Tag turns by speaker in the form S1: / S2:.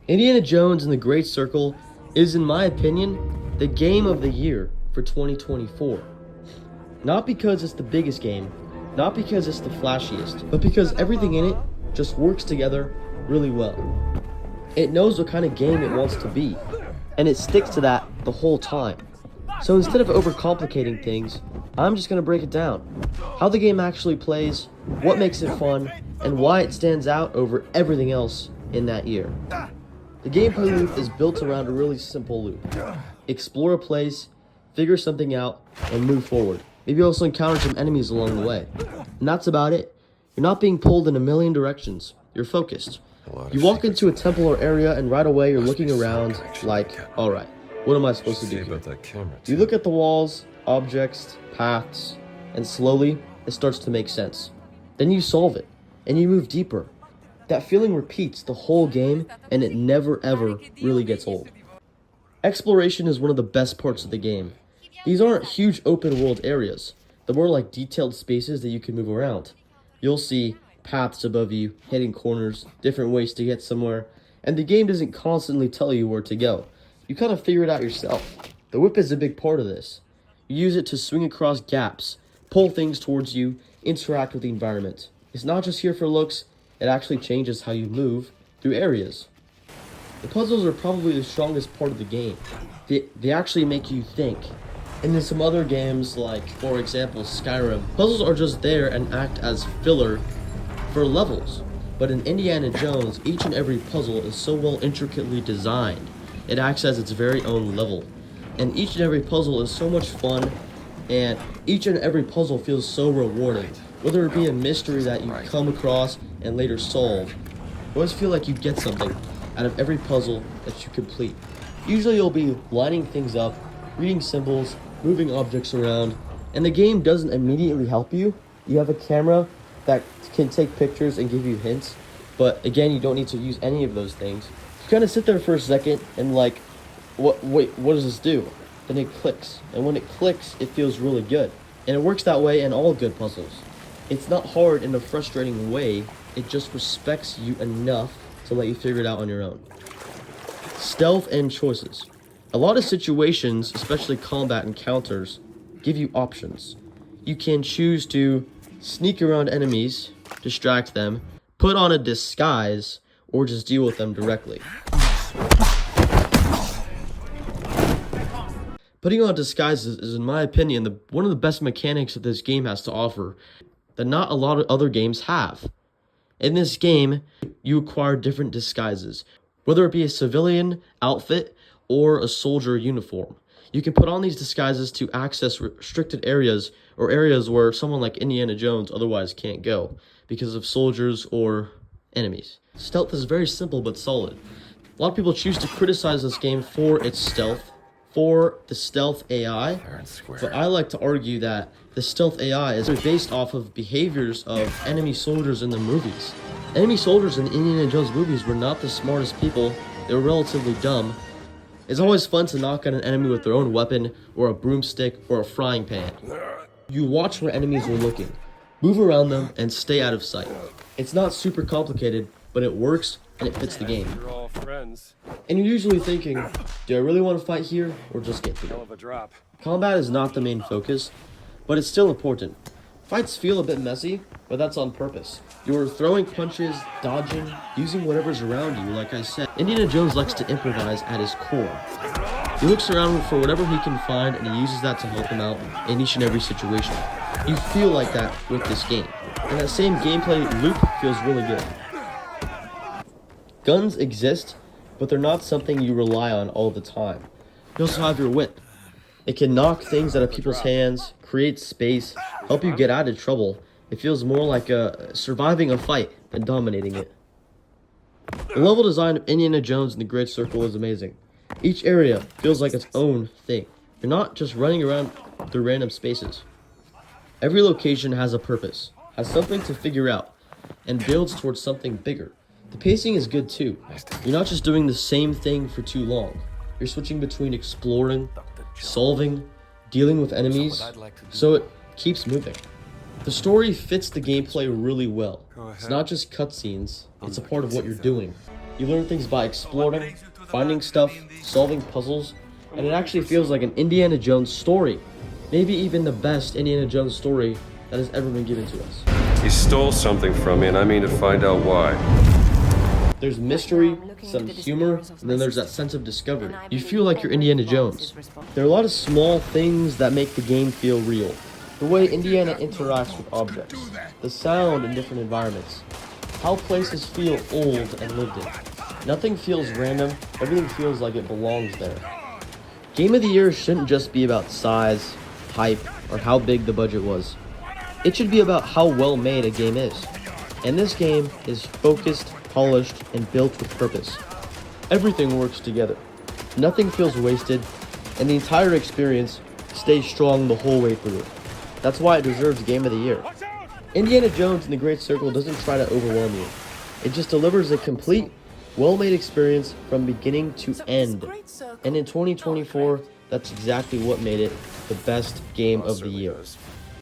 S1: Indiana Jones and the Great Circle is, in my opinion, the game of the year for 2024. Not because it's the biggest game, not because it's the flashiest, but because everything in it just works together really well. It knows what kind of game it wants to be, and it sticks to that the whole time. So instead of overcomplicating things, I'm just going to break it down. How the game actually plays, what makes it fun, and why it stands out over everything else in that year. The gameplay loop is built around a really simple loop. Explore a place, figure something out, and move forward. Maybe also encounter some enemies along the way. And that's about it. You're not being pulled in a million directions. You're focused. You walk into a temple or area and right away you're looking around like, alright, what am I supposed to do here? You look at the walls, objects, paths, and slowly it starts to make sense. Then you solve it, and you move deeper. That feeling repeats the whole game, and it never ever really gets old. Exploration is one of the best parts of the game. These aren't huge open world areas. They're more like detailed spaces that you can move around. You'll see paths above you, hidden corners, different ways to get somewhere, and the game doesn't constantly tell you where to go. You kind of figure it out yourself. The whip is a big part of this. You use it to swing across gaps, pull things towards you, interact with the environment. It's not just here for looks, it actually changes how you move through areas. The puzzles are probably the strongest part of the game. They actually make you think. And in some other games, like, for example, Skyrim, puzzles are just there and act as filler for levels. But in Indiana Jones, each and every puzzle is so well intricately designed. It acts as its very own level. And each and every puzzle is so much fun, and each and every puzzle feels so rewarding. Whether it be a mystery that you come across and later solve, you always feel like you get something out of every puzzle that you complete. Usually you'll be lining things up, reading symbols, moving objects around, and the game doesn't immediately help you. You have a camera that can take pictures and give you hints, but again, you don't need to use any of those things. You kind of sit there for a second and like, what does this do? Then it clicks, and when it clicks, it feels really good. And it works that way in all good puzzles. It's not hard in a frustrating way, it just respects you enough to let you figure it out on your own. Stealth and choices. A lot of situations, especially combat encounters, give you options. You can choose to sneak around enemies, distract them, put on a disguise, or just deal with them directly. Putting on disguises is, in my opinion, one of the best mechanics that this game has to offer that not a lot of other games have. In this game, you acquire different disguises, whether it be a civilian outfit or a soldier uniform. You can put on these disguises to access restricted areas or areas where someone like Indiana Jones otherwise can't go because of soldiers or enemies. Stealth is very simple but solid. A lot of people choose to criticize this game for its stealth, for the stealth AI, but I like to argue that the stealth AI is based off of behaviors of enemy soldiers in the movies. Enemy soldiers in the Indiana Jones movies were not the smartest people, they were relatively dumb. It's always fun to knock out an enemy with their own weapon, or a broomstick, or a frying pan. You watch where enemies are looking, move around them, and stay out of sight. It's not super complicated, but it works, and it fits the game.
S2: You're all friends.
S1: And you're usually thinking, do I really want to fight here, or just get through
S2: Hell
S1: it?
S2: of a drop.
S1: Combat is not the main focus, but it's still important. Fights feel a bit messy, but that's on purpose. You're throwing punches, dodging, using whatever's around you, like I said. Indiana Jones likes to improvise at his core. He looks around for whatever he can find, and he uses that to help him out in each and every situation. You feel like that with this game, and that same gameplay loop feels really good. Guns exist, but they're not something you rely on all the time. You also have your whip. It can knock things out of people's hands, create space, help you get out of trouble. It feels more like surviving a fight than dominating it. The level design of Indiana Jones and the Great Circle is amazing. Each area feels like its own thing. You're not just running around through random spaces. Every location has a purpose, has something to figure out, and builds towards something bigger. The pacing is good too. You're not just doing the same thing for too long. You're switching between exploring, solving, dealing with enemies, so it keeps moving. The story fits the gameplay really well. It's not just cutscenes, it's a part of what you're doing. You learn things by exploring, finding stuff, solving puzzles, and it actually feels like an Indiana Jones story. Maybe even the best Indiana Jones story that has ever been given to us.
S2: He stole something from me, and I mean to find out why.
S1: There's mystery, some humor, and then there's that sense of discovery. You feel like you're Indiana Jones. There are a lot of small things that make the game feel real. The way Indiana interacts with objects, the sound in different environments, how places feel old and lived in. Nothing feels random, everything feels like it belongs there. Game of the Year shouldn't just be about size, hype, or how big the budget was. It should be about how well made a game is. And this game is focused, polished, and built with purpose. Everything works together. Nothing feels wasted, and the entire experience stays strong the whole way through. That's why it deserves Game of the Year. Indiana Jones and the Great Circle doesn't try to overwhelm you. It just delivers a complete, well-made experience from beginning to end. And in 2024, that's exactly what made it the best game of the year.